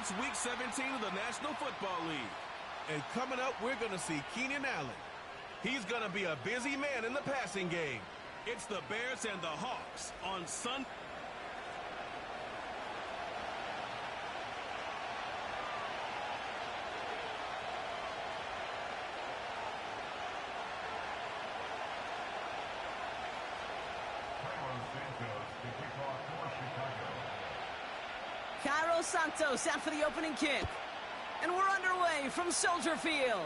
It's Week 17 of the National Football League. And coming up, we're going to see Keenan Allen. He's going to be a busy man in the passing game. It's the Bears and the Hawks on Sunday. Cairo Santos out for the opening kick. And we're underway from Soldier Field.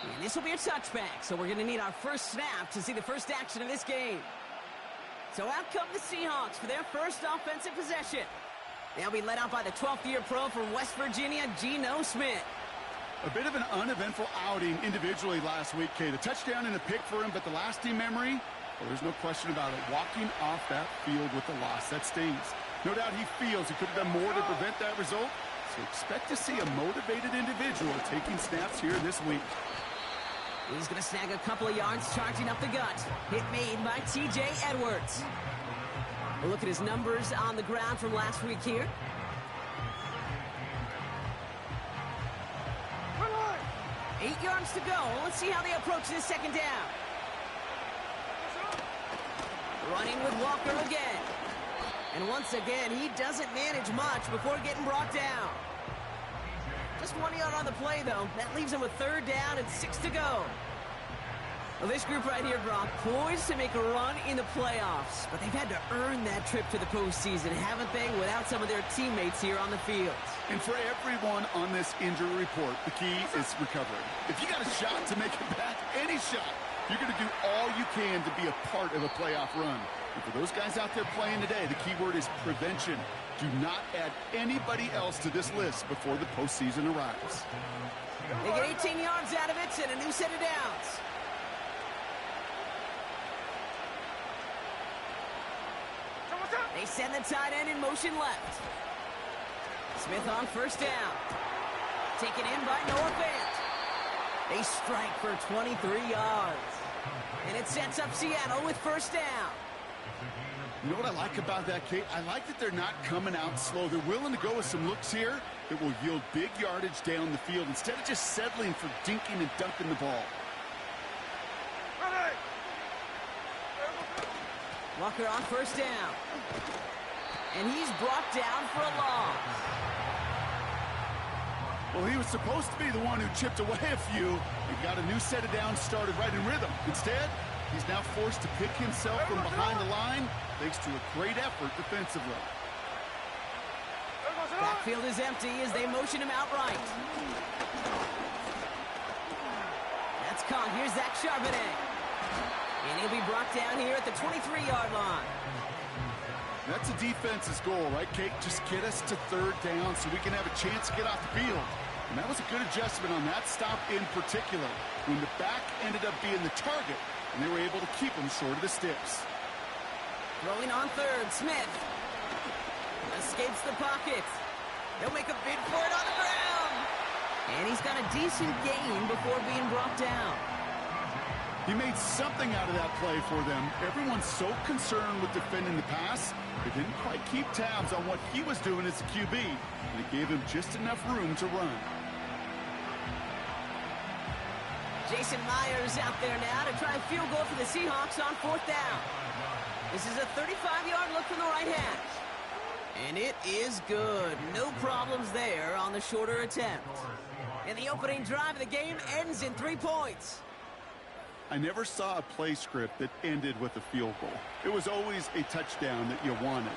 And this will be a touchback, so we're going to need our first snap to see the first action of this game. So out come the Seahawks for their first offensive possession. They'll be led out by the 12th-year pro from West Virginia, Geno Smith. A bit of an uneventful outing individually last week, Kate. A touchdown and a pick for him, but the lasting memory, well, there's no question about it. Walking off that field with the loss, that stings. No doubt he feels he could have done more to prevent that result, so expect to see a motivated individual taking snaps here this week. He's going to snag a couple of yards charging up the gut. Hit made by T.J. Edwards. We'll look at his numbers on the ground from last week here. Eight yards to go. Let's see how they approach this second down. Running with Walker again. And once again, he doesn't manage much before getting brought down. Just 1 yard on the play, though. That leaves him with third down and 6 to go. Well, this group right here, Brock, poised to make a run in the playoffs. But they've had to earn that trip to the postseason, haven't they, without some of their teammates here on the field. And for everyone on this injury report, the key is recovery. If you got a shot to make it back, any shot, you're going to do all you can to be a part of a playoff run. And for those guys out there playing today, the key word is prevention. Do not add anybody else to this list before the postseason arrives. They get 18 yards out of it and a new set of downs. They send the tight end in motion left. Smith on first down. Taken in by Noah Fant. They strike for 23 yards. And it sets up Seattle with first down. You know what I like about that, Kate? I like that they're not coming out slow. They're willing to go with some looks here that will yield big yardage down the field instead of just settling for dinking and dunking the ball. Walker on first down. And he's brought down for a loss. Well, he was supposed to be the one who chipped away a few and got a new set of downs started right in rhythm. Instead, he's now forced to pick himself from behind the line thanks to a great effort defensively. Backfield is empty as they motion him outright. That's caught. Here's Zach Charbonnet. And he'll be brought down here at the 23-yard line. That's a defense's goal, right, Kate? Just get us to third down so we can have a chance to get off the field. And that was a good adjustment on that stop in particular, when the back ended up being the target, and they were able to keep him short of the sticks. Throwing on third, Smith. Escapes the pocket. He'll make a bid for it on the ground. And he's got a decent gain before being brought down. He made something out of that play for them. Everyone's so concerned with defending the pass, they didn't quite keep tabs on what he was doing as a QB. And it gave him just enough room to run. Jason Myers out there now to try a field goal for the Seahawks on fourth down. This is a 35-yard look from the right hash. And it is good. No problems there on the shorter attempt. And the opening drive of the game ends in 3 points. I never saw a play script that ended with a field goal. It was always a touchdown that you wanted.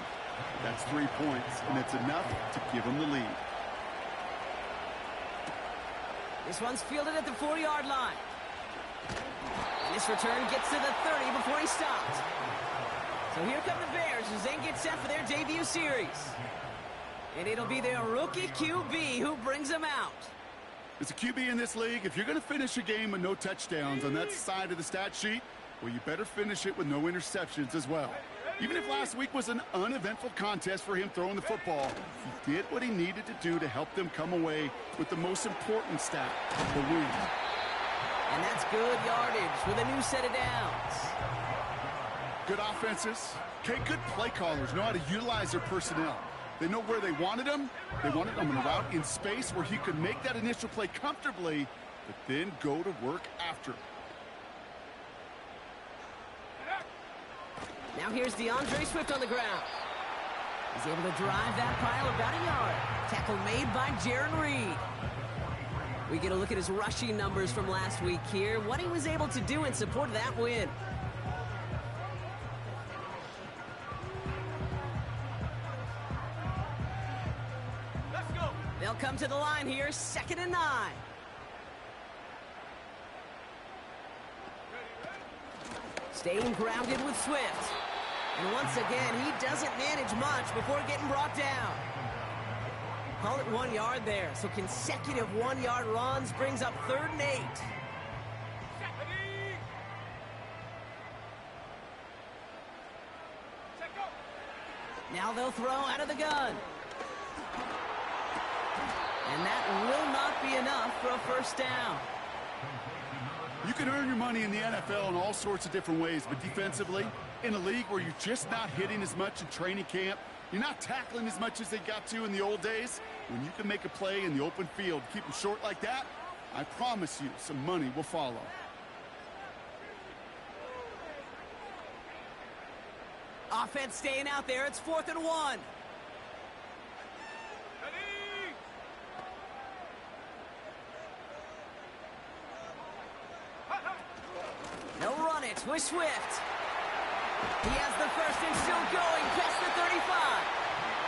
That's 3 points, and it's enough to give them the lead. This one's fielded at the 4-yard line. And this return gets to the 30 before he stops. So here come the Bears as they get set for their debut series. And it'll be their rookie QB who brings them out. As a QB in this league, if you're going to finish a game with no touchdowns on that side of the stat sheet, well, you better finish it with no interceptions as well. Even if last week was an uneventful contest for him throwing the football, he did what he needed to do to help them come away with the most important stat, the win. And that's good yardage with a new set of downs. Good offenses. Okay, good play callers know how to utilize their personnel. They know where they wanted him. They wanted him on a route in space where he could make that initial play comfortably, but then go to work after. Now here's DeAndre Swift on the ground. He's able to drive that pile about a yard. Tackle made by Jaron Reed. We get a look at his rushing numbers from last week here. What he was able to do in support of that win. Let's go. They'll come to the line here, 2nd and 9. Staying grounded with Swift. And once again, he doesn't manage much before getting brought down. Call it 1 yard there. So consecutive 1-yard runs brings up 3rd and 8. Now they'll throw out of the gun. And that will not be enough for a 1st down. You can earn your money in the NFL in all sorts of different ways, but defensively, in a league where you're just not hitting as much in training camp, you're not tackling as much as they got to in the old days, when you can make a play in the open field, keep them short like that, I promise you some money will follow. Offense staying out there. It's 4th and 1. They'll run it with Swift. He has the 1st and still going past the 35.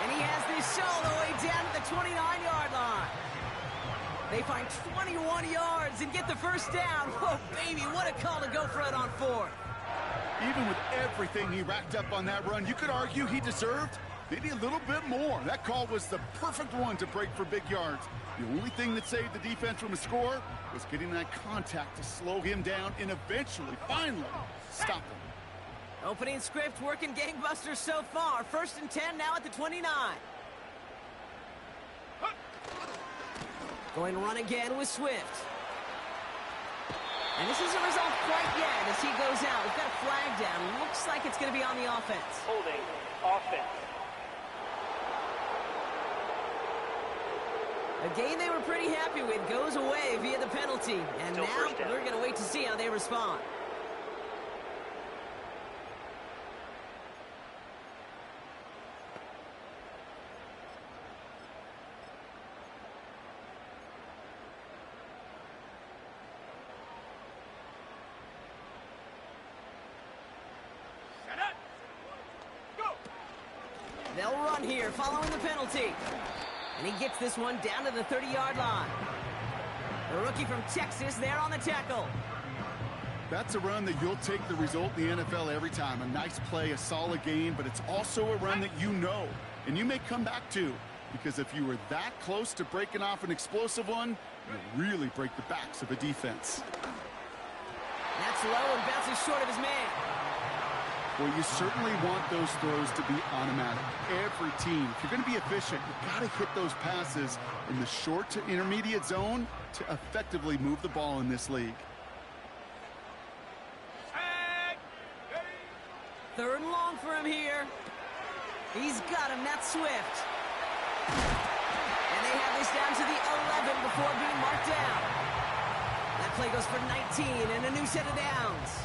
And he has this all the way down to the 29-yard line. They find 21 yards and get the 1st down. Whoa, baby, what a call to go for it on 4th. Even with everything he racked up on that run, you could argue he deserved maybe a little bit more. That call was the perfect one to break for big yards. The only thing that saved the defense from a score was getting that contact to slow him down and eventually, finally, stop him. Opening script working gangbusters so far. 1st and 10 now at the 29. Going run again with Swift. And this isn't resolved quite yet as he goes out. We've got a flag down. Looks like it's going to be on the offense. Holding offense. A game they were pretty happy with goes away via the penalty. And Still now first down. we're going to wait to see how they respond. They'll run here following the penalty. And he gets this one down to the 30-yard line. The rookie from Texas there on the tackle. That's a run that you'll take the result in the NFL every time. A nice play, a solid game, but it's also a run that you know and you may come back to, because if you were that close to breaking off an explosive one, you'll really break the backs of a defense. That's low and bounces short of his man. Well, you certainly want those throws to be automatic. Every team, if you're going to be efficient, you've got to hit those passes in the short to intermediate zone to effectively move the ball in this league. 3rd and long for him here. He's got him. That's Swift. And they have this down to the 11 before being marked down. That play goes for 19 and a new set of downs.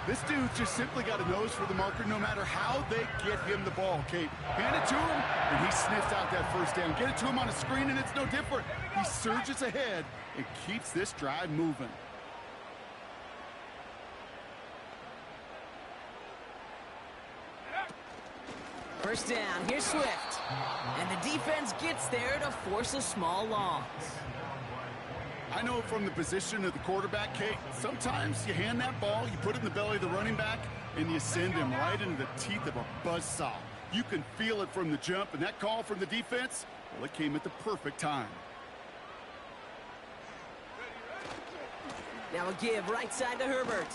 This dude just simply got a nose for the marker no matter how they get him the ball, Kate. Hand it to him, and he sniffs out that 1st down. Get it to him on a screen, and it's no different. He surges ahead and keeps this drive moving. First down, here's Swift. And the defense gets there to force a small loss. I know from the position of the quarterback, Kate, sometimes you hand that ball, you put it in the belly of the running back, and you send him right into the teeth of a buzzsaw. You can feel it from the jump, and that call from the defense, well, it came at the perfect time. Now a give right side to Herbert.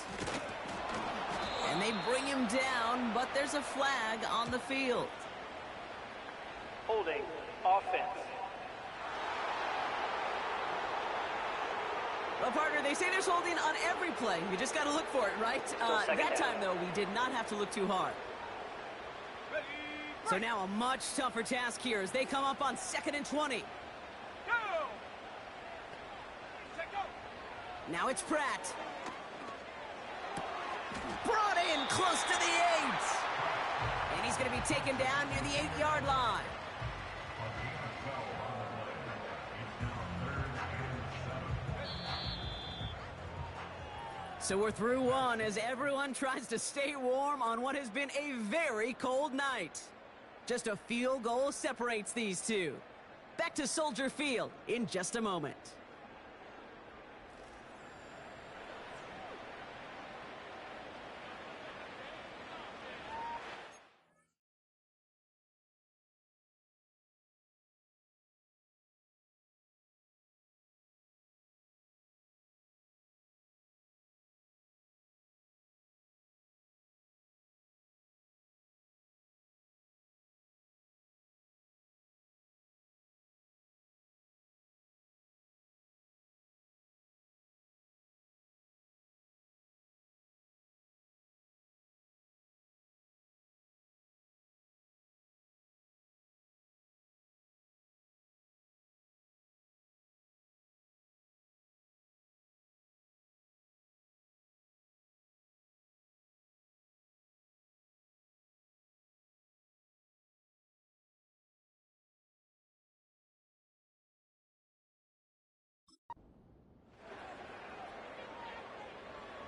And they bring him down, but there's a flag on the field. Holding offense. Well, partner, they say there's holding on every play. You just got to look for it, right? That time, though, we did not have to look too hard. So now a much tougher task here as they come up on 2nd and 20. Now it's Pratt. Brought in close to the 8. And he's going to be taken down near the 8-yard line. So we're through one as everyone tries to stay warm on what has been a very cold night. Just a field goal separates these two. Back to Soldier Field in just a moment.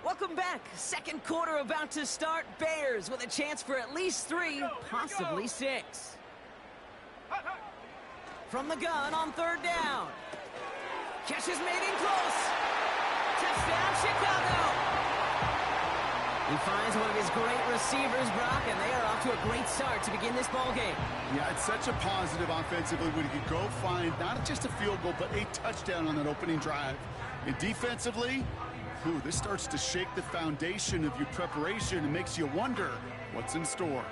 Welcome back. Second quarter about to start. Bears with a chance for at least 3, possibly 6. From the gun on 3rd down. Catch is made in close. Touchdown, Chicago. He finds one of his great receivers, Brock, and they are off to a great start to begin this ball game. Yeah, it's such a positive offensively when he could go find not just a field goal, but a touchdown on that opening drive. And defensively, this starts to shake the foundation of your preparation and makes you wonder what's in store.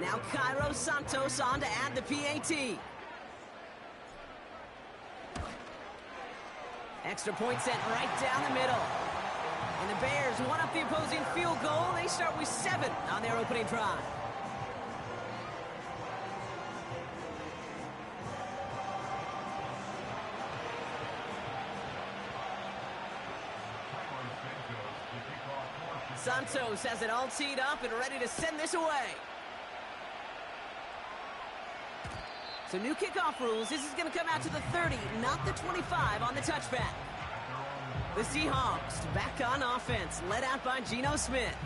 Now Cairo Santos on to add the PAT. Extra point sent right down the middle. And the Bears one up the opposing field goal. They start with 7 on their opening drive. Santos has it all teed up and ready to send this away. So new kickoff rules. This is going to come out to the 30, not the 25 on the touchback. The Seahawks back on offense, led out by Geno Smith.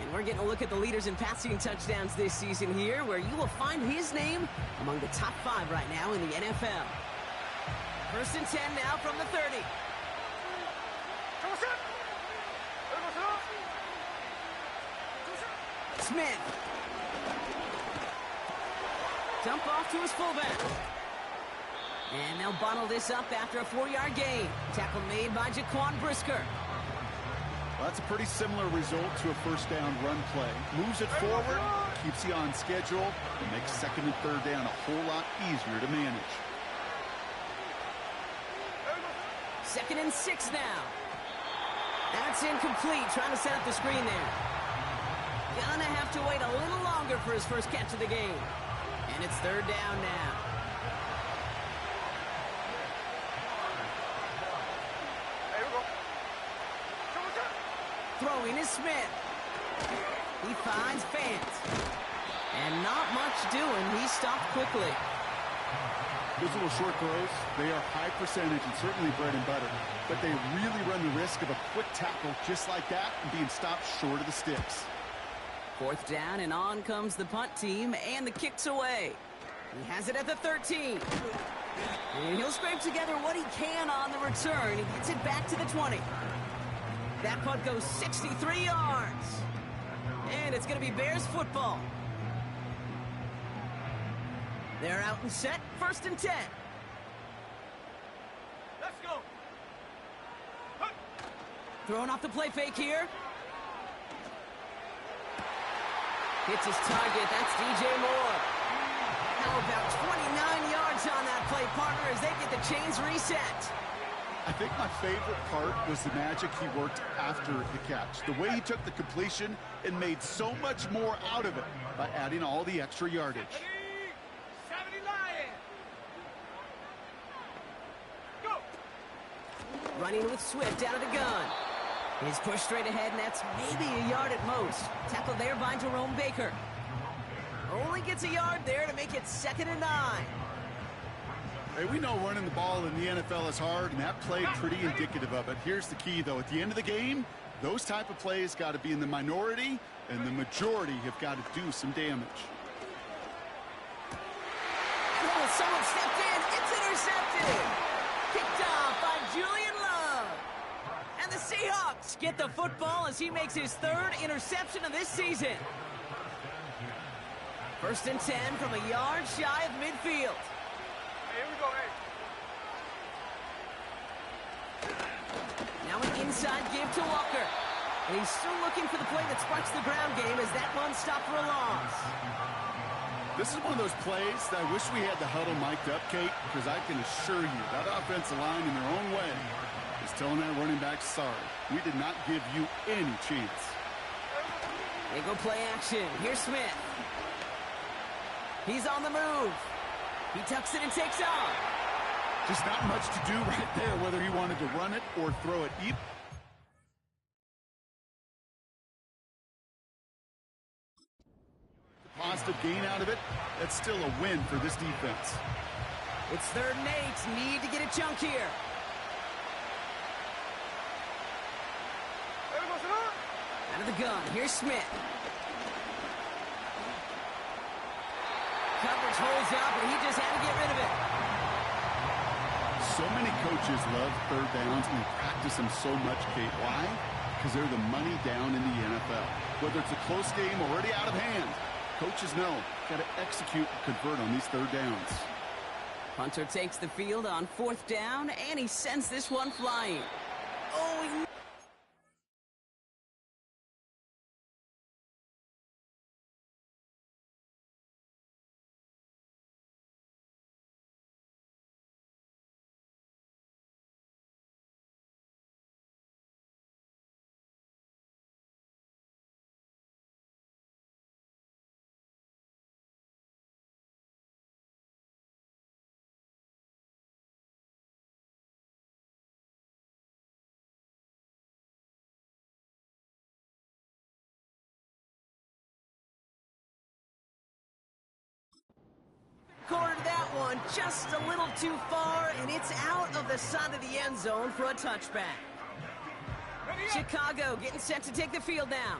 And we're getting a look at the leaders in passing touchdowns this season here, where you will find his name among the top 5 right now in the NFL. 1st and 10 now from the 30. Smith. Dump off to his fullback. And they'll bottle this up after a 4-yard gain. Tackle made by Jaquan Brisker. Well, that's a pretty similar result to a first down run play. Moves it forward, keeps you on schedule, and makes 2nd and 3rd down a whole lot easier to manage. 2nd and 6 now. That's incomplete, trying to set up the screen there. Gonna have to wait a little longer for his first catch of the game. And it's 3rd down now. Throwing is Smith. He finds Fant. And not much doing. He stopped quickly. Those little short throws, they are high percentage and certainly bread and butter. But they really run the risk of a quick tackle just like that and being stopped short of the sticks. 4th down, and on comes the punt team, and the kick's away. He has it at the 13. And he'll scrape together what he can on the return. He gets it back to the 20. That punt goes 63 yards. And it's going to be Bears football. They're out and set, 1st and 10. Let's go. Throwing off the play fake here. Hits his target. That's DJ Moore. How about 29 yards on that play, partner, as they get the chains reset. I think my favorite part was the magic he worked after the catch. The way he took the completion and made so much more out of it by adding all the extra yardage. 70 Lions. Go. Running with Swift out of the gun. He's pushed straight ahead, and that's maybe a yard at most. Tackled there by Jerome Baker. Only gets a yard there to make it 2nd and 9. Hey, we know running the ball in the NFL is hard, and that play pretty indicative of it. Here's the key, though. At the end of the game, those type of plays got to be in the minority, and the majority have got to do some damage. Oh, someone stepped in. It's intercepted. Picked off by Julian Love. And the Seahawks get the football as he makes his 3rd interception of this season. 1st and 10 from a yard shy of midfield. Here we go, Now an inside give to Walker. And he's still looking for the play that sparks the ground game as that one stopped for a loss. This is one of those plays that I wish we had the huddle mic'd up, Kate, because I can assure you that offensive line in their own way is telling that running back, sorry, we did not give you any chance. They go play action. Here's Smith. He's on the move. He tucks it and takes off. Just not much to do right there, whether he wanted to run it or throw it. Positive gain out of it. That's still a win for this defense. It's 3rd and 8. Need to get a chunk here. Out of the gun. Here's Smith. Coverage holds up, and he just had to get rid of it. So many coaches love 3rd downs and practice them so much, Kate. Why? Because they're the money down in the NFL. Whether it's a close game already out of hand, coaches know, got to execute and convert on these 3rd downs. Hunter takes the field on 4th down, and he sends this one flying. Oh, he one just a little too far, and it's out of the side of the end zone for a touchback. Chicago getting set to take the field now.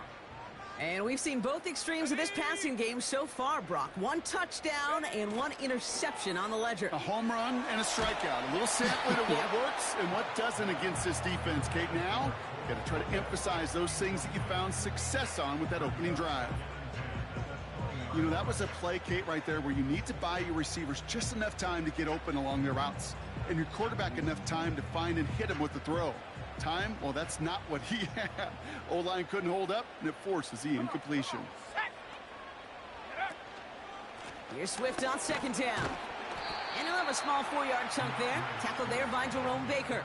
And we've seen both extremes of this passing game so far, Brock. One touchdown and one interception on the ledger. A home run and a strikeout. A little sampling of what works and what doesn't against this defense, Kate. Now, you got to try to emphasize those things that you found success on with that opening drive. You know, that was a play, Kate, right there where you need to buy your receivers just enough time to get open along their routes. And your quarterback enough time to find and hit him with the throw. Time? Well, that's not what he had. O-line couldn't hold up, and it forces the incompletion. Here's Swift on second down. And he'll have a small 4-yard chunk there. Tackled there by Jerome Baker.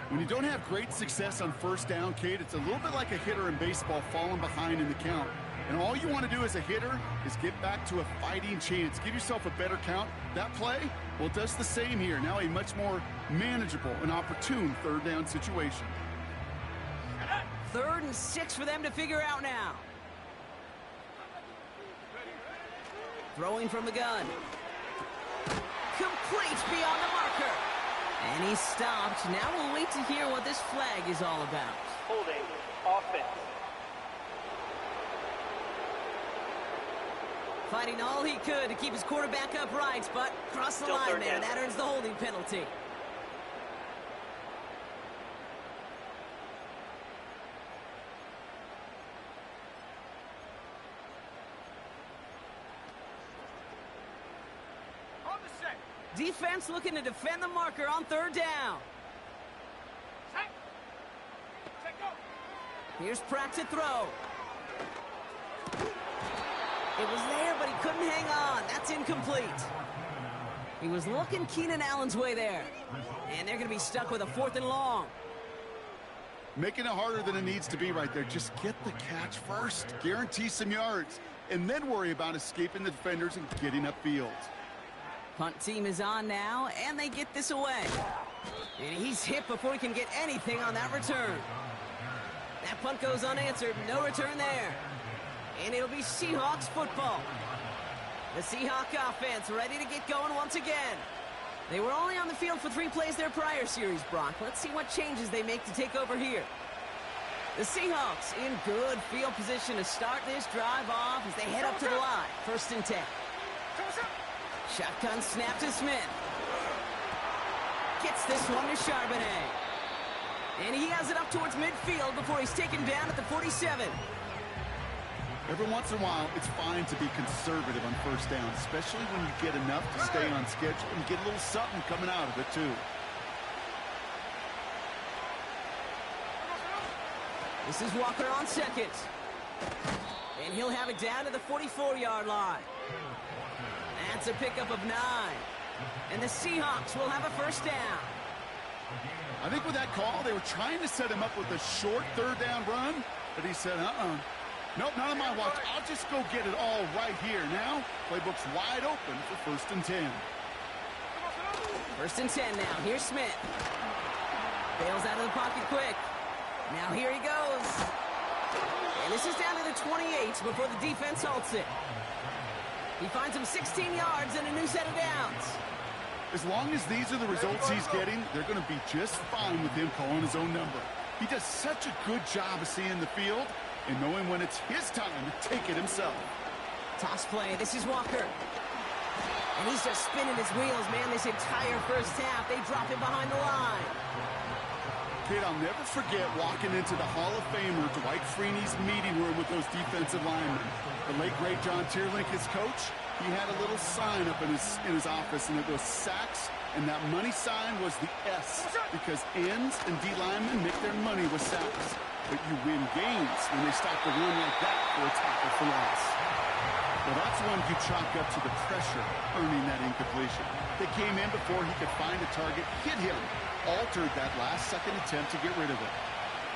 When you don't have great success on first down, Kate, it's a little bit like a hitter in baseball falling behind in the count. And all you want to do as a hitter is get back to a fighting chance. Give yourself a better count. That play, well, it does the same here. Now a much more manageable and opportune third down situation. 3rd and 6 for them to figure out now. Throwing from the gun. Complete beyond the marker. And he's stopped. Now we'll wait to hear what this flag is all about. Holding offense. Fighting all he could to keep his quarterback upright, but crossed the line there. That earns the holding penalty. Defense looking to defend the marker on 3rd down. Here's Pratt to throw. It was there, but he couldn't hang on. That's incomplete. He was looking Keenan Allen's way there. And they're going to be stuck with a 4th and long. Making it harder than it needs to be right there. Just get the catch first. Guarantee some yards. And then worry about escaping the defenders and getting upfield. Punt team is on now, and they get this away. And he's hit before he can get anything on that return. That punt goes unanswered. No return there. And it'll be Seahawks football. The Seahawk offense ready to get going once again. They were only on the field for 3 plays their prior series, Brock. Let's see what changes they make to take over here. The Seahawks in good field position to start this drive off as they head up to the line. 1st and 10. Shotgun snap to Smith. Gets this one to Charbonnet. And he has it up towards midfield before he's taken down at the 47. Every once in a while, it's fine to be conservative on first down, especially when you get enough to stay on schedule and get a little something coming out of it, too. This is Walker on second. And he'll have it down to the 44-yard line. That's a pickup of 9. And the Seahawks will have a 1st down. I think with that call, they were trying to set him up with a short 3rd down run, but he said, nope, not on my watch. I'll just go get it all right here. Now, playbook's wide open for 1st and 10. 1st and 10 now. Here's Smith. Bails out of the pocket quick. Now here he goes. And this is down to the 28 before the defense halts it. He finds him 16 yards and a new set of downs. As long as these are the results he's getting, they're going to be just fine with him calling his own number. He does such a good job of seeing the field and knowing when it's his time to take it himself. Toss play. This is Walker. And he's just spinning his wheels, man, this entire 1st half. They drop him behind the line. Kid, I'll never forget walking into the Hall of Famer Dwight Freeney's meeting room with those defensive linemen. The late, great John Tierlink, his coach, he had a little sign up in his office, and it was sacks, and that money sign was the S, because ends and D linemen make their money with sacks. But you win games when they stop the run like that for a tackle for loss. Well, that's one you chalk up to the pressure, earning that incompletion. They came in before he could find a target, hit him, altered that last-second attempt to get rid of it.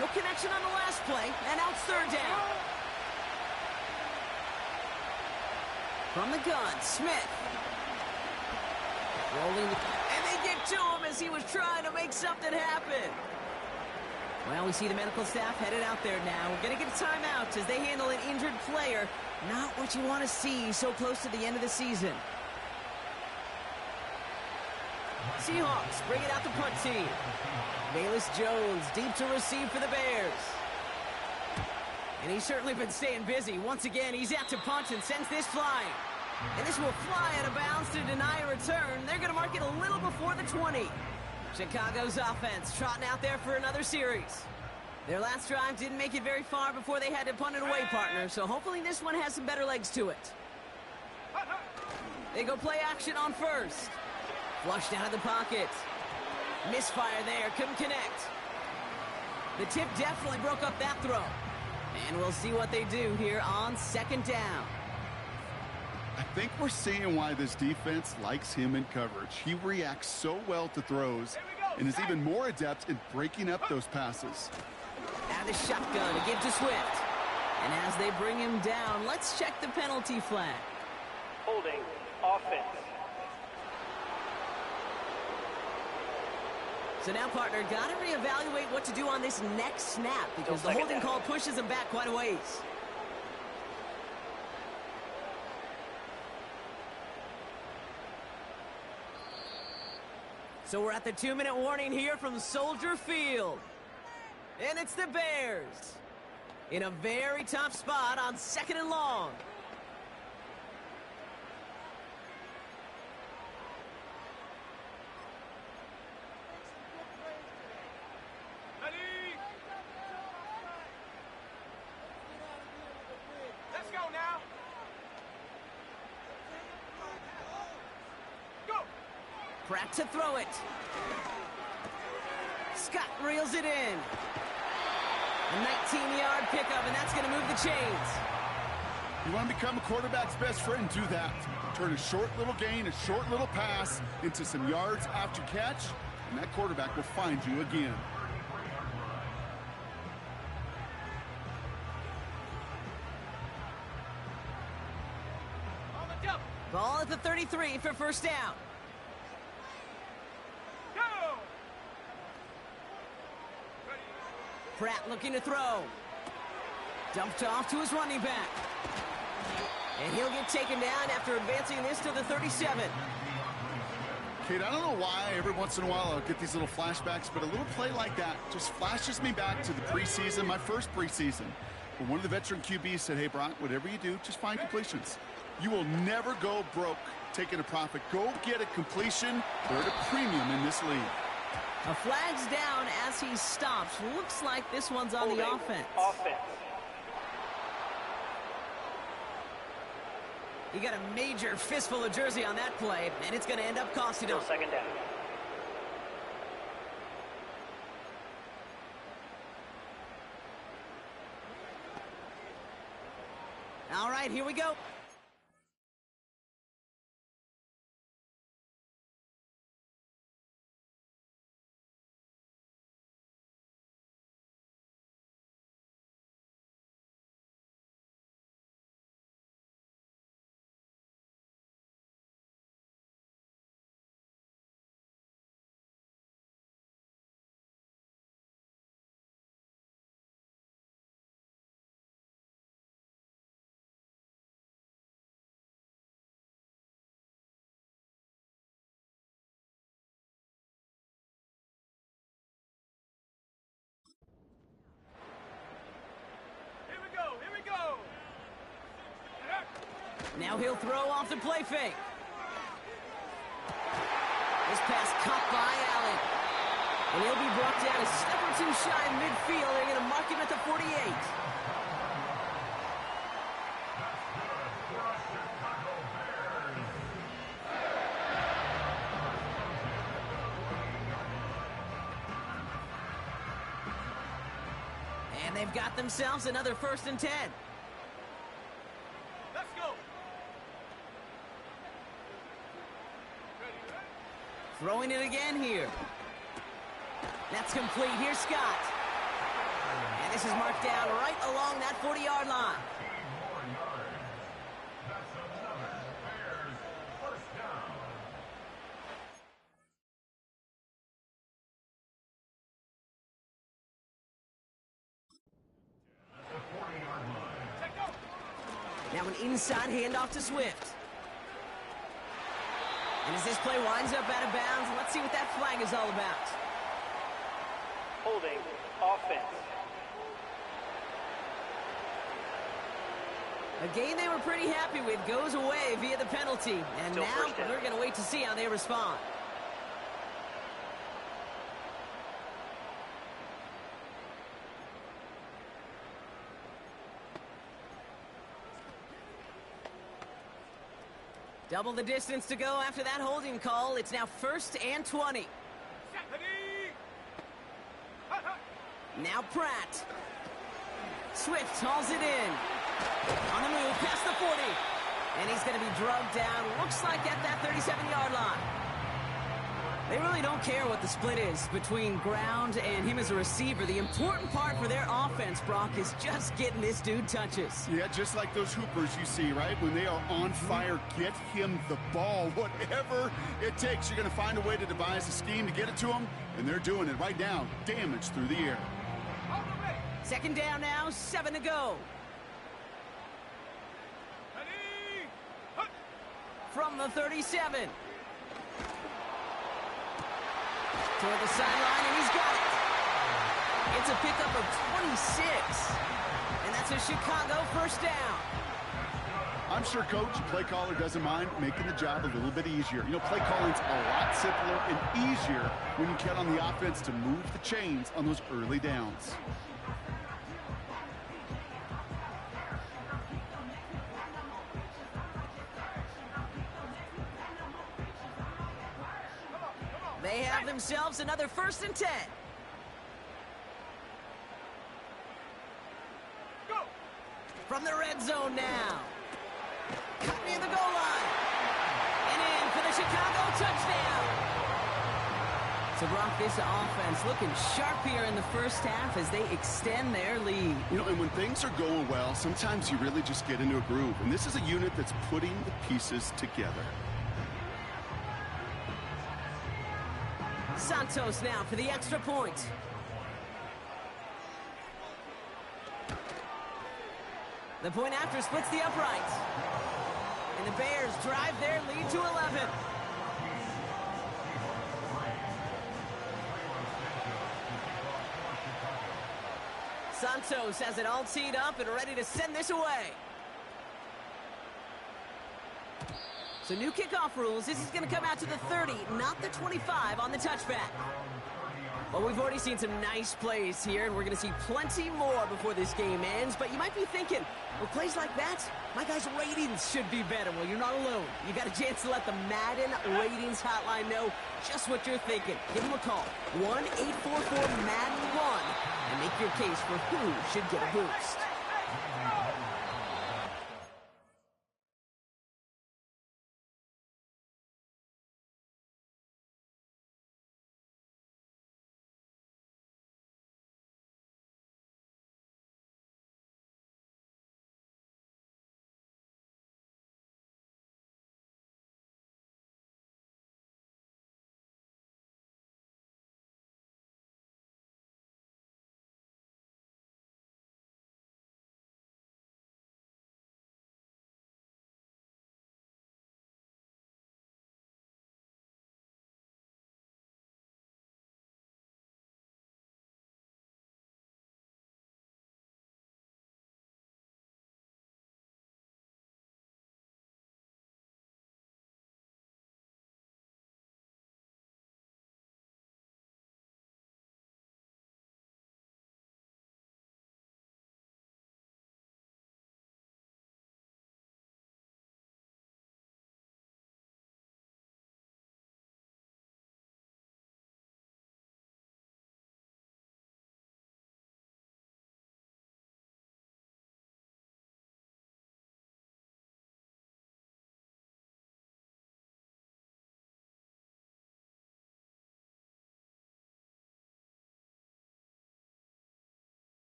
No connection on the last play, and now it's 3rd down. From the gun, Smith. Rolling, and they get to him as he was trying to make something happen. Well, we see the medical staff headed out there now. We're going to get a timeout as they handle an injured player. Not what you want to see so close to the end of the season. Seahawks bring it out the punt team. Bayless Jones deep to receive for the Bears. And he's certainly been staying busy. Once again, he's out to punt and sends this flying. And this will fly out of bounds to deny a return. They're going to mark it a little before the 20. Chicago's offense trotting out there for another series. Their last drive didn't make it very far before they had to punt it away, partner. So hopefully this one has some better legs to it. They go play action on first. Flushed out of the pocket. Misfire there, couldn't connect. The tip definitely broke up that throw. And we'll see what they do here on second down. I think we're seeing why this defense likes him in coverage. He reacts so well to throws and is even more adept in breaking up those passes. Out of the shotgun to give to Swift. And as they bring him down, let's check the penalty flag. Holding offense. So now, partner, got to reevaluate what to do on this next snap because the holding call pushes him back quite a ways. So we're at the 2-minute warning here from Soldier Field. And it's the Bears in a very tough spot on 2nd and long. Let's go now. Go. Pratt to throw it. Scott reels it in. A 19-yard pickup, and that's going to move the chains. You want to become a quarterback's best friend, do that. Turn a short little gain, a short little pass into some yards after catch, and that quarterback will find you again. Ball at the 33 for first down. Go. Pratt looking to throw. Dumped off to his running back. And he'll get taken down after advancing this to the 37. Kate, I don't know why every once in a while I'll get these little flashbacks, but a little play like that just flashes me back to the preseason, my first preseason. When one of the veteran QBs said, hey, Brock, whatever you do, just find completions. You will never go broke taking a profit. Go get a completion. They're at a premium in this league. A flag's down as he stops. Looks like this one's on the offense. You got a major fistful of jersey on that play, and it's going to end up costing him. Second down. All right, here we go. Now he'll throw off the play fake. This pass caught by Allen. And he'll be brought down a step or two shy in midfield. They're going to mark him at the 48. And they've got themselves another 1st and 10. Throwing it again here. That's complete. Here's Scott. And this is marked down right along that 40-yard line. Now an inside handoff to Swift. And as this play winds up out of bounds, let's see what that flag is all about. Holding offense. A game they were pretty happy with goes away via the penalty. And Still now first down. we're going to wait to see how they respond. Double the distance to go after that holding call. It's now 1st and 20. Now Pratt. Swift hauls it in. On the move, past the 40. And he's going to be drugged down, looks like at that 37-yard line. They really don't care what the split is between ground and him as a receiver. The important part for their offense, Brock, is just getting this dude touches. Yeah, just like those hoopers you see, right? When they are on fire, get him the ball. Whatever it takes, you're going to find a way to devise a scheme to get it to him, and they're doing it right now. Damage through the air. 2nd down now, 7 to go. From the 37. Toward the sideline, and he's got it. It's a pickup of 26. And that's a Chicago 1st down. I'm sure Coach, play caller, doesn't mind making the job a little bit easier. You know, play calling's a lot simpler and easier when you get on the offense to move the chains on those early downs. They have themselves another 1st and 10. Go! From the red zone now. Cut near the goal line. And in for the Chicago touchdown. So, Brock, this offense looking sharp here in the 1st half as they extend their lead. You know, and when things are going well, sometimes you really just get into a groove. And this is a unit that's putting the pieces together. Santos now for the extra point. The point after splits the uprights. And the Bears drive their lead to 11. Santos has it all teed up and ready to send this away. So new kickoff rules. This is going to come out to the 30, not the 25 on the touchback. Well, we've already seen some nice plays here, and we're going to see plenty more before this game ends. But you might be thinking, with plays like that, my guys' ratings should be better. Well, you're not alone. You got a chance to let the Madden Ratings Hotline know just what you're thinking. Give them a call, 1-844-MADDEN-1, and make your case for who should get a boost.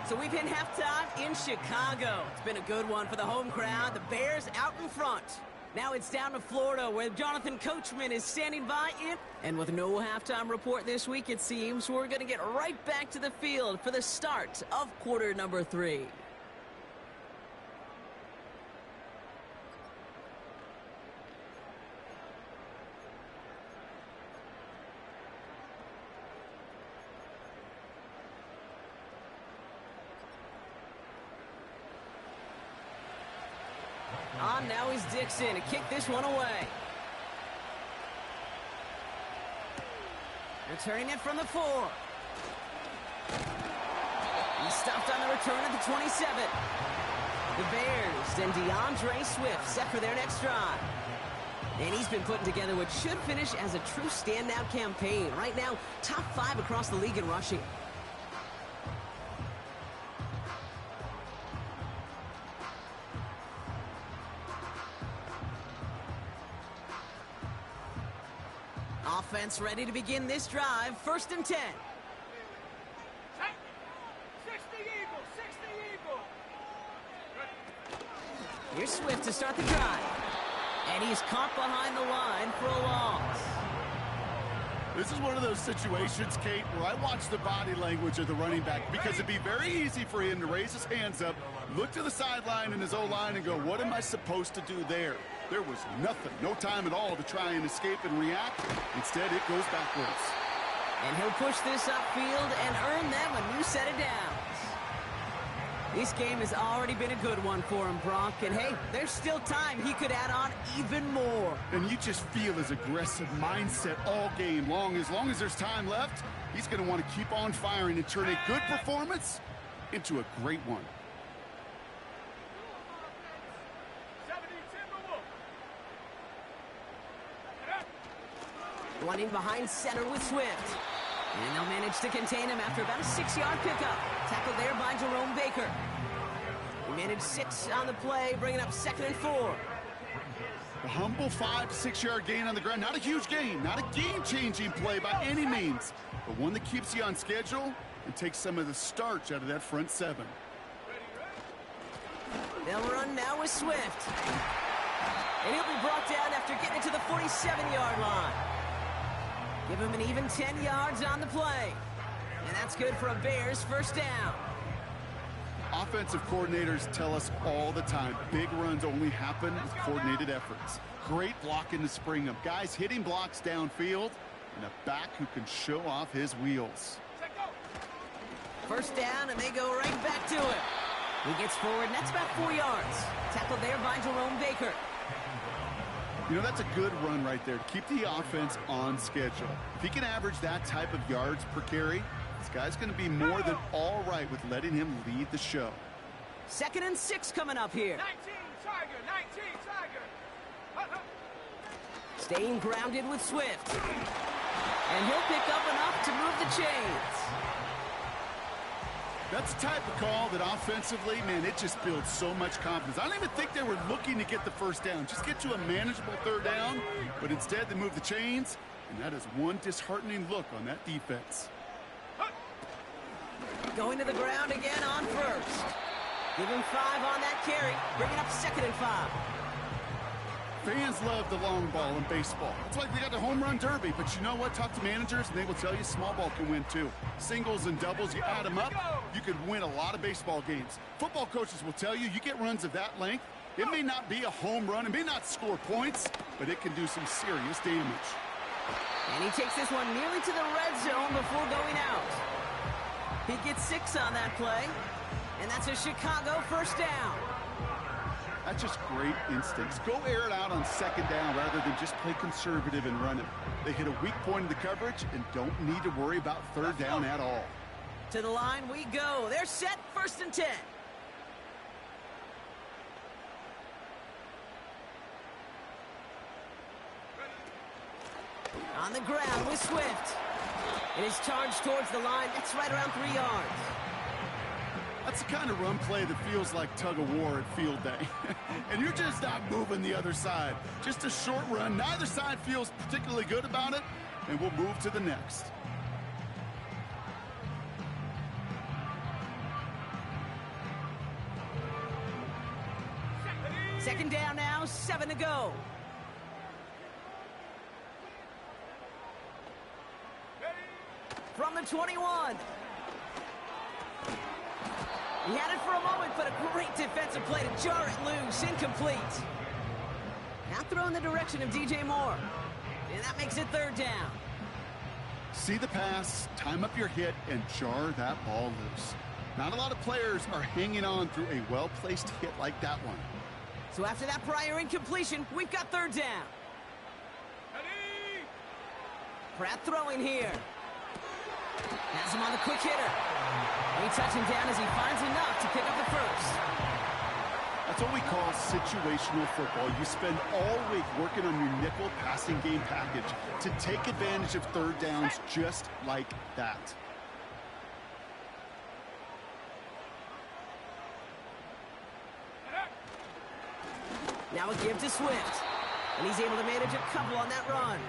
So we've hit halftime in Chicago. It's been a good one for the home crowd. The Bears out in front. Now it's down to Florida, where Jonathan Coachman is standing by in. And with no halftime report this week, it seems, we're going to get right back to the field for the start of quarter number 3. On now is Dixon to kick this one away. Returning it from the 4. He's stopped on the return at the 27. The Bears and DeAndre Swift set for their next drive. And he's been putting together what should finish as a true standout campaign. Right now, top 5 across the league in rushing. Offense ready to begin this drive. 1st and 10. 60 Eagles, 60 Eagles. Here's Swift to start the drive. And he's caught behind the line for a loss. This is one of those situations, Kate, where I watch the body language of the running back, because it'd be very easy for him to raise his hands up, look to the sideline in his O-line and go, what am I supposed to do there? There was nothing, no time at all to try and escape and react. Instead, it goes backwards. And he'll push this upfield and earn them a new set of downs. This game has already been a good one for him, Brock. And hey, there's still time he could add on even more. And you just feel his aggressive mindset all game long. As long as there's time left, he's going to want to keep on firing and turn a good performance into a great one. Running behind center with Swift. And they'll manage to contain him after about a 6-yard pickup. Tackled there by Jerome Baker. He managed 6 on the play, bringing up 2nd and 4. A humble 5 to 6-yard gain on the ground. Not a huge gain, not a game-changing play by any means, but one that keeps you on schedule and takes some of the starch out of that front 7. They'll run now with Swift. And he'll be brought down after getting it to the 47-yard line. Give him an even 10 yards on the play. And that's good for a Bears 1st down. Offensive coordinators tell us all the time, big runs only happen with coordinated efforts. Great blocking to spring them. Guys hitting blocks downfield, and a back who can show off his wheels. 1st down, and they go right back to it. He gets forward, and that's about 4 yards. Tackled there by Jerome Baker. You know, that's a good run right there to keep the offense on schedule. If he can average that type of yards per carry, this guy's going to be more than all right with letting him lead the show. 2nd and 6 coming up here. 19 Tiger, 19 Tiger. Staying grounded with Swift. And he'll pick up enough to move the chains. That's the type of call that offensively, man, it just builds so much confidence. I don't even think they were looking to get the 1st down. Just get to a manageable 3rd down, but instead they move the chains, and that is one disheartening look on that defense. Going to the ground again on 1st. Give him 5 on that carry, bringing up 2nd and 5. Fans love the long ball in baseball. It's like they got the home run derby, but you know what? Talk to managers, and they will tell you small ball can win too. Singles and doubles, you add them up, you could win a lot of baseball games. Football coaches will tell you get runs of that length. It may not be a home run, it may not score points, but it can do some serious damage. And he takes this one nearly to the red zone before going out. He gets 6 on that play, and that's a Chicago 1st down. That's just great instincts. Go air it out on 2nd down rather than just play conservative and run it. They hit a weak point in the coverage and don't need to worry about 3rd down at all. To the line we go. They're set, 1st and 10. On the ground with Swift. It is charged towards the line. That's right around 3 yards. That's the kind of run play that feels like tug-of-war at field day. And you're just not moving the other side. Just a short run. Neither side feels particularly good about it, and we'll move to the next. Second down now, 7 to go. From the 21. He had it for a moment, but a great defensive play to jar it loose. Incomplete. Now throw in the direction of DJ Moore. And that makes it third down. See the pass, time up your hit, and jar that ball loose. Not a lot of players are hanging on through a well-placed hit like that one. So after that prior incompletion, we've got third down. Pratt throwing here. Has him on the quick hitter. They touch him down as he finds enough to pick up the first. That's what we call situational football. You spend all week working on your nickel passing game package to take advantage of third downs just like that. Now a give to Swift. And he's able to manage a couple on that run.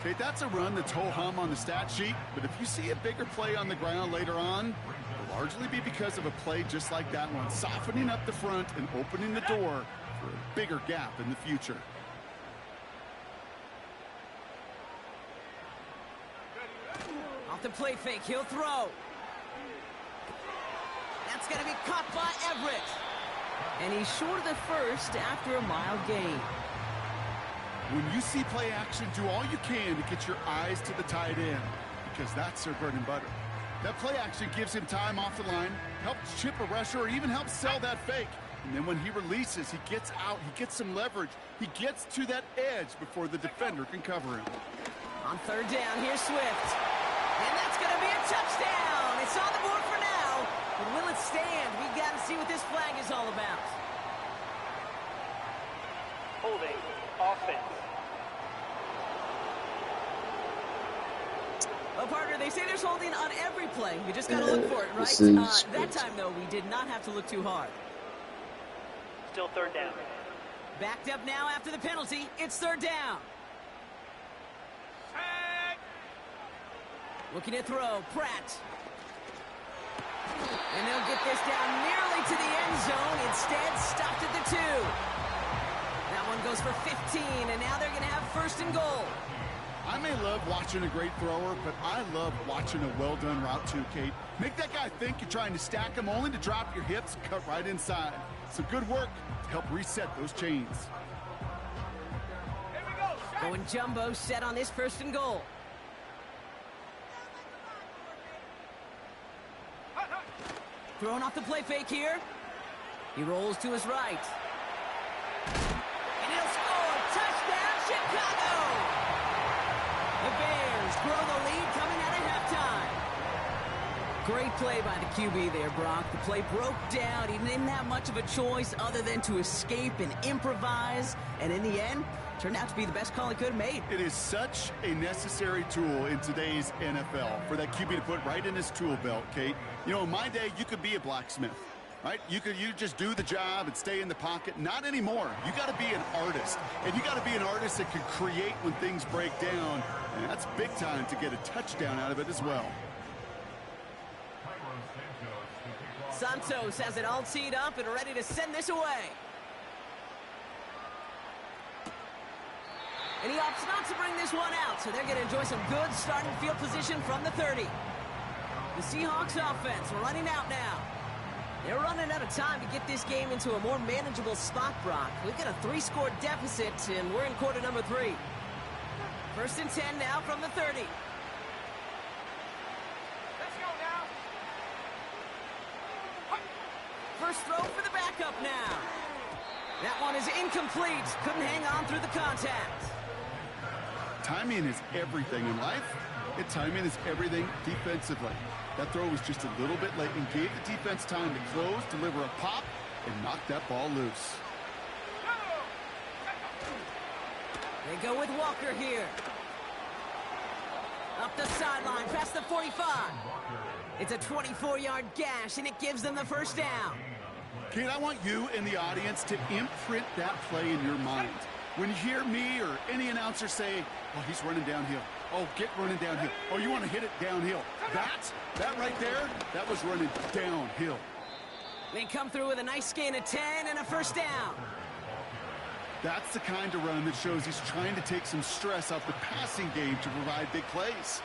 Okay, that's a run that's ho-hum on the stat sheet, but if you see a bigger play on the ground later on, it'll largely be because of a play just like that one, softening up the front and opening the door for a bigger gap in the future. Off the play fake, he'll throw. That's going to be caught by Everett. And he's short of the first after a mild gain. When you see play action, do all you can to get your eyes to the tight end, because that's their bread and butter. That play action gives him time off the line, helps chip a rusher, or even helps sell that fake. And then when he releases, he gets out, he gets some leverage. He gets to that edge before the defender can cover him. On third down, here's Swift. And that's going to be a touchdown. It's on the board for now. But will it stand? We've got to see what this flag is all about. Holding offense. Well, partner, they say there's holding on every play. You just got to look for it, right? That time, though, we did not have to look too hard. Still third down. Backed up now after the penalty. It's third down. Looking to throw. Pratt. And they'll get this down nearly to the end zone. Instead, stopped at the 2. That one goes for 15, and now they're going to have first and goal. I may love watching a great thrower, but I love watching a well-done route too, Kate. Make that guy think you're trying to stack him only to drop your hips, cut right inside. Some good work to help reset those chains. Here we go. Going jumbo set on this first and goal. Throwing off the play fake here. He rolls to his right. And he'll score. Touchdown, Chicago! The Bears grow the lead coming out of halftime. Great play by the QB there, Brock. The play broke down. He didn't have much of a choice other than to escape and improvise. And in the end, turned out to be the best call he could have made. It is such a necessary tool in today's NFL for that QB to put right in his tool belt, Kate. You know, in my day, you could be a blacksmith, right? You just do the job and stay in the pocket. Not anymore. You got to be an artist, and you got to be an artist that can create when things break down, and that's big time to get a touchdown out of it as well. Santos has it all teed up and ready to send this away. And he opts not to bring this one out, so they're going to enjoy some good starting field position from the 30. The Seahawks offense running out now. They're running out of time to get this game into a more manageable spot, Brock. We've got a 3-score deficit, and we're in quarter number 3. First and 10 now from the 30. Let's go now. First throw for the backup now. That one is incomplete. Couldn't hang on through the contact. Timing is everything in life, and timing is everything defensively. That throw was just a little bit late and gave the defense time to close, deliver a pop, and knock that ball loose. They go with Walker here. Up the sideline, past the 45. It's a 24-yard gash, and it gives them the first down. Kate, I want you and the audience to imprint that play in your mind. When you hear me or any announcer say, oh, he's running downhill. Oh, get running downhill. Oh, you want to hit it downhill. That right there, that was running downhill. They come through with a nice gain of 10 and a first down. That's the kind of run that shows he's trying to take some stress off the passing game to provide big plays.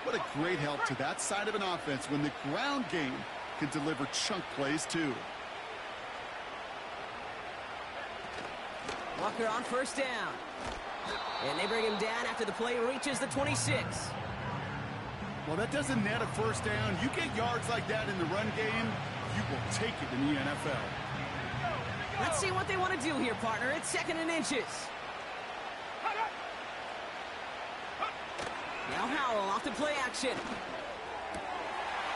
What a great help to that side of an offense when the ground game can deliver chunk plays too. Walker on first down. And they bring him down after the play reaches the 26. Well, that doesn't net a first down. You get yards like that in the run game, you will take it in the NFL. Let's see what they want to do here, partner. It's 2nd and inches. Now Howell off the play action.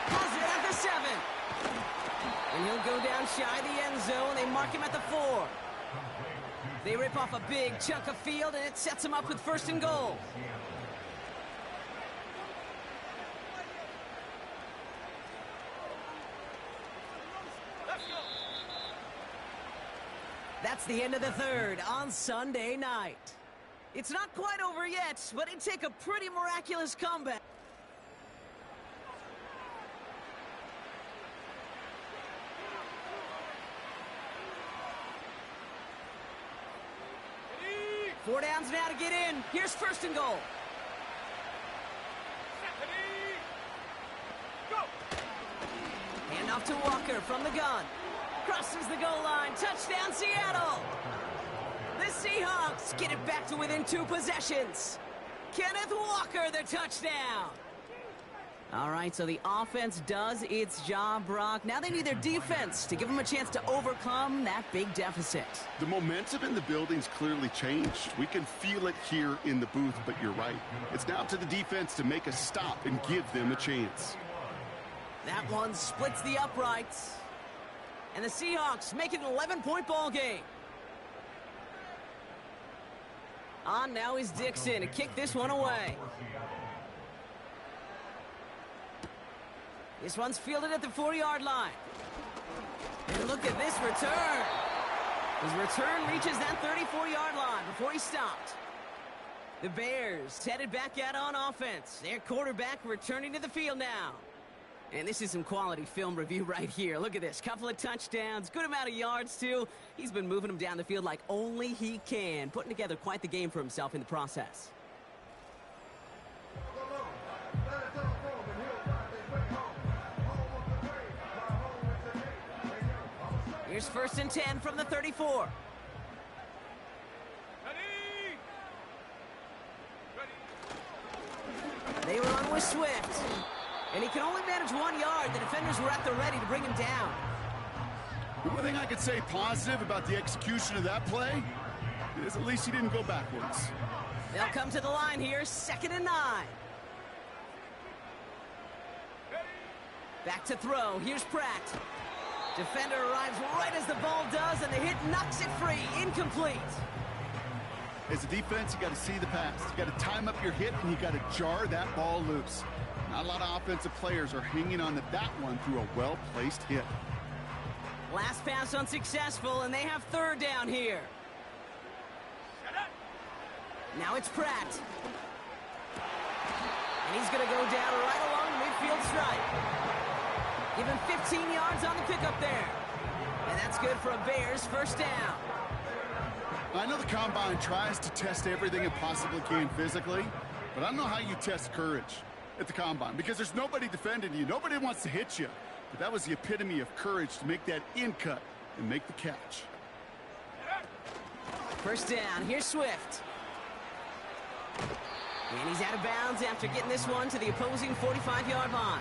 Has it at the 7. And he'll go down shy of the end zone. They mark him at the 4. They rip off a big chunk of field, and it sets him up with 1st and goal. That's the end of the 3rd on Sunday night. It's not quite over yet, but it'd take a pretty miraculous comeback. Four downs now to get in. Here's 1st and goal. Hand off to Walker from the gun. Crosses the goal line. Touchdown, Seattle. The Seahawks get it back to within 2 possessions. Kenneth Walker, the touchdown. All right, so the offense does its job, Brock. Now they need their defense to give them a chance to overcome that big deficit. The momentum in the building's clearly changed. We can feel it here in the booth, but you're right. It's now to the defense to make a stop and give them a chance. That one splits the uprights. And the Seahawks make it an 11-point ball game. On now is Dixon to kick this one away. This one's fielded at the 4-yard line. And look at this return. His return reaches that 34-yard line before he stopped. The Bears headed back out on offense. Their quarterback returning to the field now. And this is some quality film review right here. Look at this. Couple of touchdowns. Good amount of yards, too. He's been moving them down the field like only he can. Putting together quite the game for himself in the process. Here's 1st and 10 from the 34. They run with Swift. And he can only manage 1 yard. The defenders were at the ready to bring him down. The one thing I could say positive about the execution of that play is at least he didn't go backwards. They'll come to the line here, 2nd and 9. Back to throw. Here's Pratt. Defender arrives right as the ball does, and the hit knocks it free. Incomplete. As a defense, you got to see the pass. You got to time up your hit, and you got to jar that ball loose. Not a lot of offensive players are hanging on to that one through a well-placed hit. Last pass unsuccessful, and they have 3rd down here. Now it's Pratt. And he's going to go down right along the midfield stripe. Give him 15 yards on the pickup there. And that's good for a Bears 1st down. I know the Combine tries to test everything it possibly can physically, but I don't know how you test courage at the Combine because there's nobody defending you. Nobody wants to hit you. But that was the epitome of courage to make that in cut and make the catch. 1st down. Here's Swift. And he's out of bounds after getting this one to the opposing 45-yard line.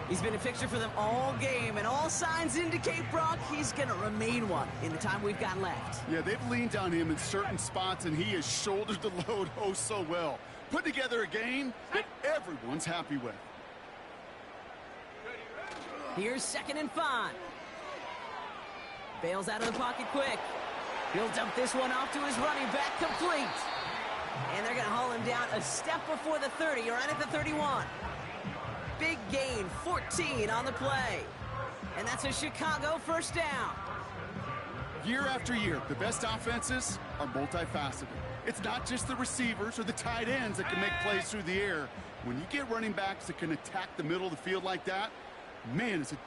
He's been a fixture for them all game, and all signs indicate, Brock, he's going to remain one in the time we've got left. Yeah, they've leaned on him in certain spots, and he has shouldered the load oh so well. Put together a game that everyone's happy with. Here's 2nd and 5. Bails out of the pocket quick. He'll dump this one off to his running back, complete. And they're going to haul him down a step before the 30, right at the 31. Big gain, 14 on the play. And that's a Chicago 1st down. Year after year, the best offenses are multifaceted. It's not just the receivers or the tight ends that can make plays through the air. When you get running backs that can attack the middle of the field like that, man, it's a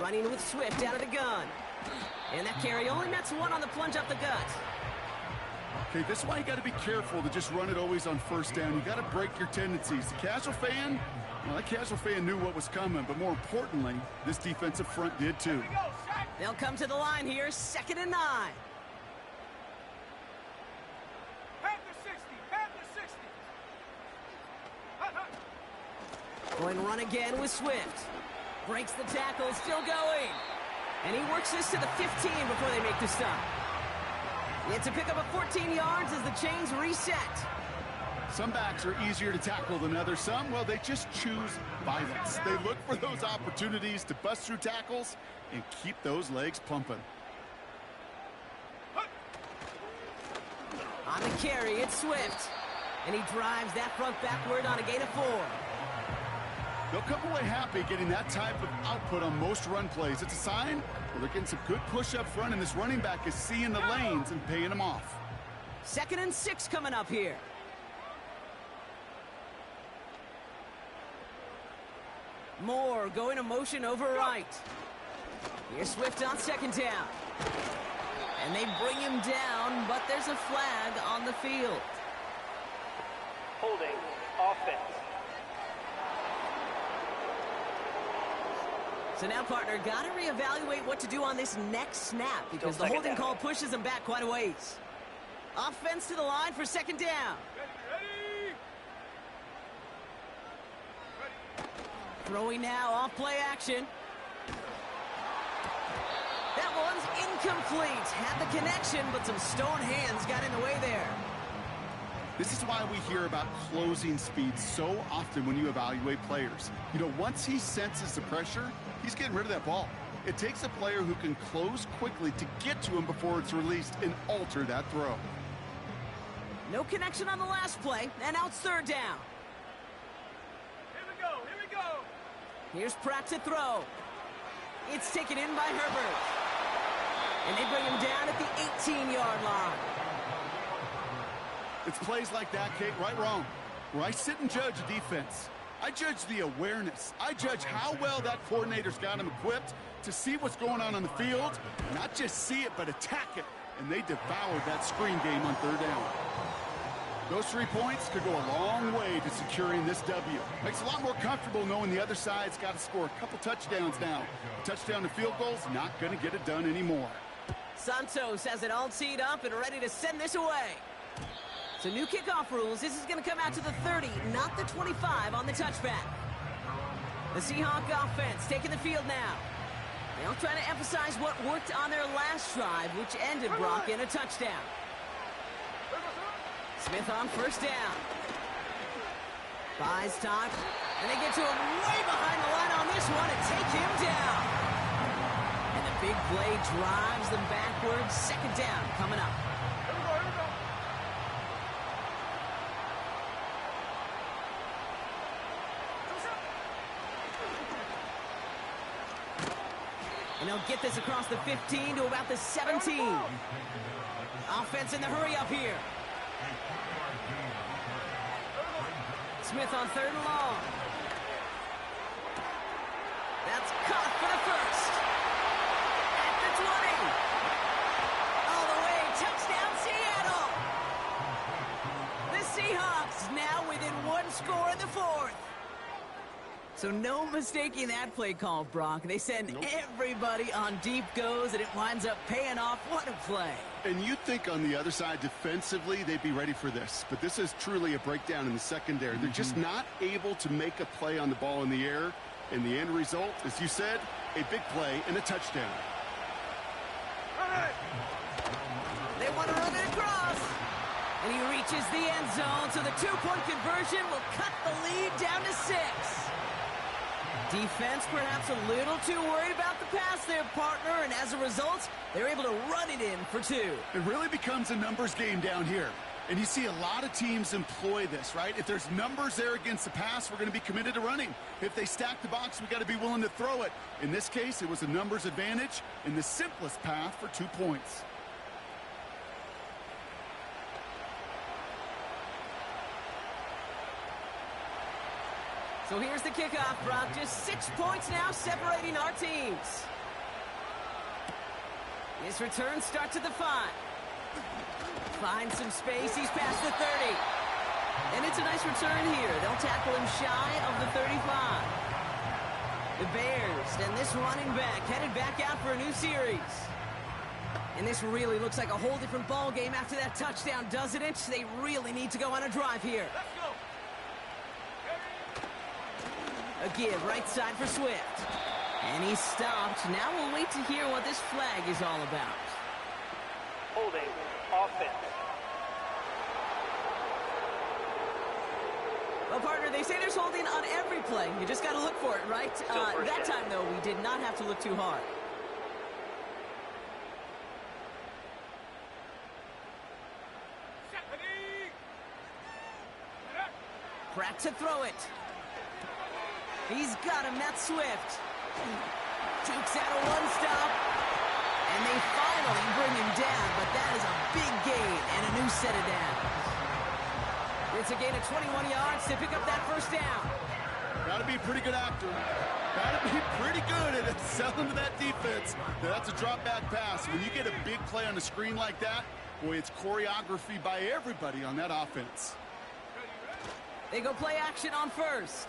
running with Swift out of the gun. And that carry only nets one on the plunge up the gut. Okay, this is why you got to be careful to just run it always on first down. You got to break your tendencies. The casual fan, well, that casual fan knew what was coming, but more importantly, this defensive front did too. They'll come to the line here, 2nd and 9. Going run again with Swift. Breaks the tackle, still going. And he works this to the 15 before they make the stop. It's a pickup of 14 yards as the chains reset. Some backs are easier to tackle than others. Some, well, they just choose violence. They look for those opportunities to bust through tackles and keep those legs pumping. On the carry, it's Swift. And he drives that front backward on a gain of 4. They'll come away happy getting that type of output on most run plays. It's a sign well, they're getting some good push up front, and this running back is seeing the lanes and paying them off. 2nd and 6 coming up here. Moore going to motion over right. Here's Swift on 2nd down. And they bring him down, but there's a flag on the field. Holding. Offense. So now, partner, got to reevaluate what to do on this next snap because the holding call pushes them back quite a ways. Offense to the line for 2nd down. Throwing now, off play action. That one's incomplete. Had the connection, but some stone hands got in the way there. This is why we hear about closing speed so often when you evaluate players. You know, once he senses the pressure, he's getting rid of that ball. It takes a player who can close quickly to get to him before it's released and alter that throw. No connection on the last play, and now it's 3rd down. Here we go, here we go. Here's Pratt to throw. It's taken in by Herbert. And they bring him down at the 18-yard line. It's plays like that, Kate, right, wrong, where I sit and judge a defense. I judge the awareness. I judge how well that coordinator's got him equipped to see what's going on the field, not just see it, but attack it. And they devoured that screen game on 3rd down. Those 3 points could go a long way to securing this W. Makes it a lot more comfortable knowing the other side's got to score a couple touchdowns now. A touchdown to field goal's not going to get it done anymore. Santos has it all teed up and ready to send this away. So new kickoff rules. This is going to come out to the 30, not the 25 on the touchback. The Seahawk offense taking the field now. They'll try to emphasize what worked on their last drive, which ended, Brock, in a touchdown. Smith on 1st down. Buys time, and they get to him way behind the line on this one and take him down. And the big play drives them backwards. 2nd down coming up. And they'll get this across the 15 to about the 17. Offense in the hurry up here. Smith on 3rd and long. That's caught for the 1st. At the 20. All the way, touchdown Seattle. The Seahawks now within 1 score in the 4th. So no mistaking that play call, Brock. They send everybody on deep goes, and it winds up paying off. What a play. And you'd think on the other side defensively they'd be ready for this. But this is truly a breakdown in the secondary. They're just not able to make a play on the ball in the air. And the end result, as you said, a big play and a touchdown. They want to run it across. And he reaches the end zone, so the 2-point conversion will cut the lead down to 6. Defense perhaps a little too worried about the pass there, partner, and as a result, they're able to run it in for 2. It really becomes a numbers game down here. And you see a lot of teams employ this, right? If there's numbers there against the pass, we're going to be committed to running. If they stack the box, we got to be willing to throw it. In this case, it was a numbers advantage and the simplest path for 2 points. So here's the kickoff, Brock. Just 6 points now separating our teams. His return starts at the 5. Finds some space. He's past the 30. And it's a nice return here. They'll tackle him shy of the 35. The Bears and this running back headed back out for a new series. And this really looks like a whole different ball game after that touchdown, doesn't it? They really need to go on a drive here. Let's go. A give right side for Swift. And he's stopped. Now we'll wait to hear what this flag is all about. Holding. Offense. Well, partner, they say there's holding on every play. You just got to look for it, right? That time, though, we did not have to look too hard. Pratt to throw it. He's got him. That's Swift. Takes out a one-stop. And they finally bring him down, but that is a big gain and a new set of downs. It's a gain of 21 yards to pick up that first down. Got to be a pretty good actor. Got to be pretty good at selling to that defense. That's a drop-back pass. When you get a big play on the screen like that, boy, it's choreography by everybody on that offense. They go play action on first.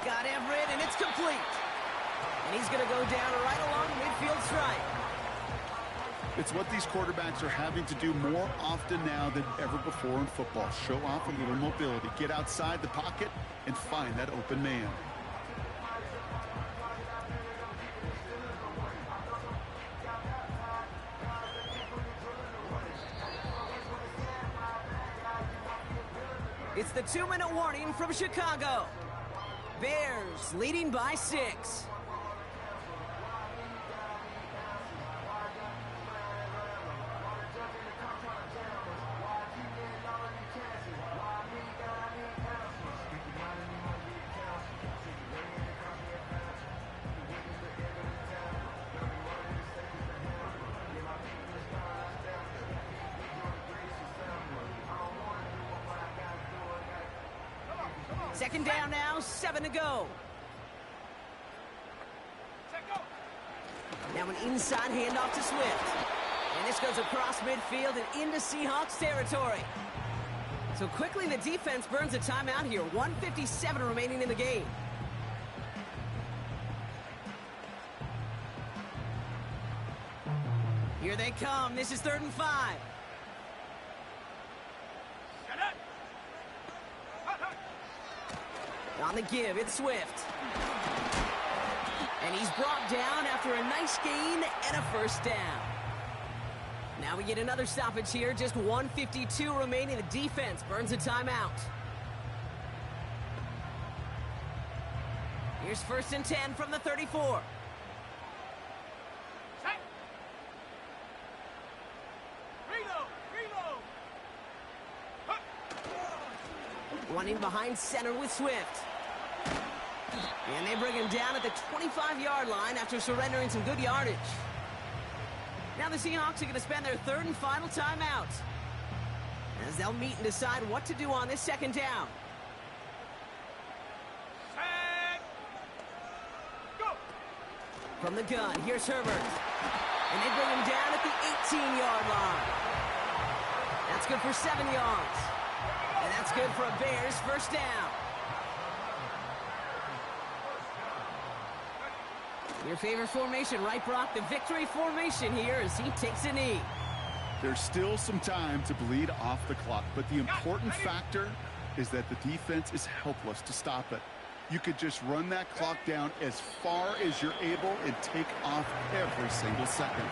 Got Everett, and it's complete. And he's going to go down right along the midfield stripe. It's what these quarterbacks are having to do more often now than ever before in football. Show off a little mobility. Get outside the pocket and find that open man. It's the 2-minute warning from Chicago. Bears leading by 6. Second down now, 7 to go. Now an inside handoff to Swift. And this goes across midfield and into Seahawks territory. So quickly the defense burns a timeout here. 1:57 remaining in the game. Here they come. This is 3rd and 5. On the give, it's Swift. And he's brought down after a nice gain and a first down. Now we get another stoppage here. Just 1:52 remaining. The defense burns a timeout. Here's 1st and 10 from the 34. Running behind center with Swift. And they bring him down at the 25-yard line after surrendering some good yardage. Now the Seahawks are going to spend their 3rd and final timeout, as they'll meet and decide what to do on this 2nd down. Go. From the gun, here's Herbert. And they bring him down at the 18-yard line. That's good for 7 yards. And that's good for a Bears first down. Your favorite formation, right, Brock? The victory formation here as he takes a knee. There's still some time to bleed off the clock, but the important factor is that the defense is helpless to stop it. You could just run that clock down as far as you're able and take off every single second.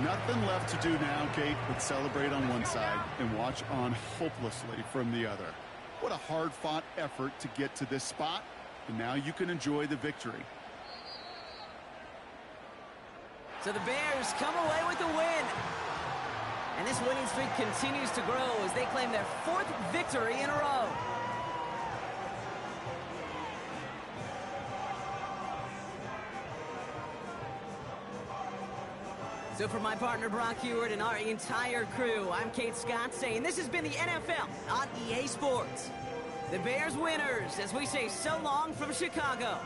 Nothing left to do now, Kate, but celebrate on one side and watch on hopelessly from the other. What a hard-fought effort to get to this spot, and now you can enjoy the victory. So the Bears come away with the win. And this winning streak continues to grow as they claim their 4th victory in a row. So for my partner Brock Heward and our entire crew, I'm Kate Scott saying this has been the NFL on EA Sports. The Bears winners as we say so long from Chicago.